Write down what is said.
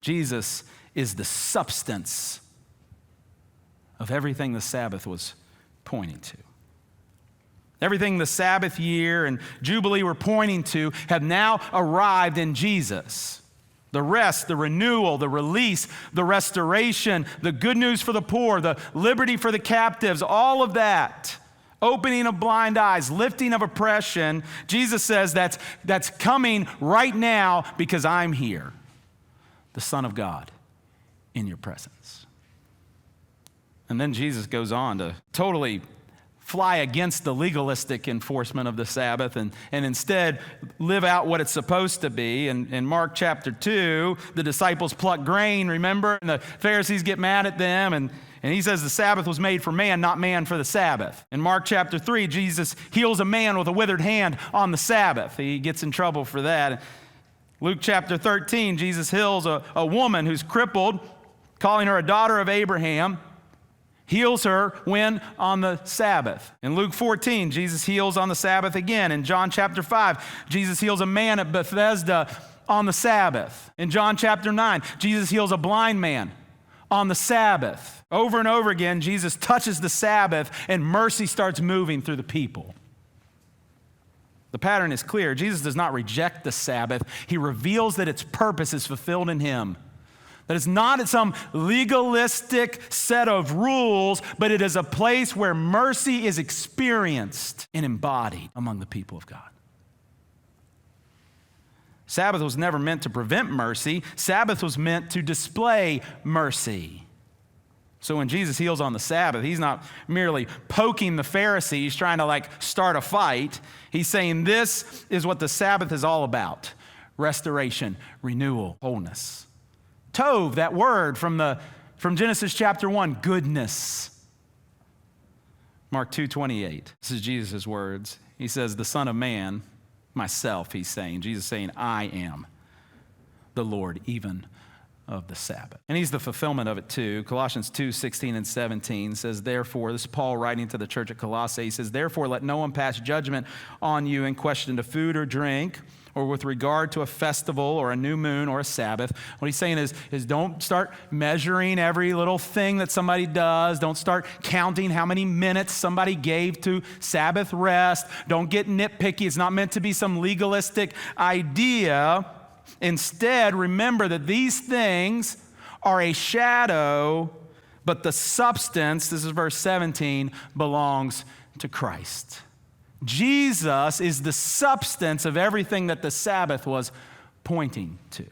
Jesus is the substance of everything the Sabbath was pointing to. Everything the Sabbath year and Jubilee were pointing to have now arrived in Jesus. The rest, the renewal, the release, the restoration, the good news for the poor, the liberty for the captives, all of that, opening of blind eyes, lifting of oppression, Jesus says that's coming right now because I'm here, the Son of God, in your presence. And then Jesus goes on to totally fly against the legalistic enforcement of the Sabbath and instead live out what it's supposed to be. And in Mark chapter 2, the disciples pluck grain, remember? And the Pharisees get mad at them, and he says the Sabbath was made for man, not man for the Sabbath. In Mark chapter 3, Jesus heals a man with a withered hand on the Sabbath. He gets in trouble for that. Luke chapter 13, Jesus heals a woman who's crippled, calling her a daughter of Abraham. Heals her when? On the Sabbath. In Luke 14, Jesus heals on the Sabbath again. In John chapter 5, Jesus heals a man at Bethesda on the Sabbath. In John chapter 9, Jesus heals a blind man on the Sabbath. Over and over again, Jesus touches the Sabbath and mercy starts moving through the people. The pattern is clear. Jesus does not reject the Sabbath. He reveals that its purpose is fulfilled in him. That it's not some legalistic set of rules, but it is a place where mercy is experienced and embodied among the people of God. Sabbath was never meant to prevent mercy. Sabbath was meant to display mercy. So when Jesus heals on the Sabbath, he's not merely poking the Pharisees, trying to start a fight. He's saying this is what the Sabbath is all about: restoration, renewal, wholeness. Tov, that word from Genesis chapter 1, goodness. Mark 2:28, this is Jesus' words. He says, the Son of Man, myself, he's saying. Jesus saying, I am the Lord, even of the Sabbath. And he's the fulfillment of it too. Colossians 2:16 and 17 says, therefore, this is Paul writing to the church at Colossae, he says, therefore, let no one pass judgment on you in question to food or drink, or with regard to a festival or a new moon or a Sabbath. What he's saying is don't start measuring every little thing that somebody does. Don't start counting how many minutes somebody gave to Sabbath rest. Don't get nitpicky. It's not meant to be some legalistic idea. Instead, remember that these things are a shadow, but the substance, this is verse 17, belongs to Christ. Jesus is the substance of everything that the Sabbath was pointing to.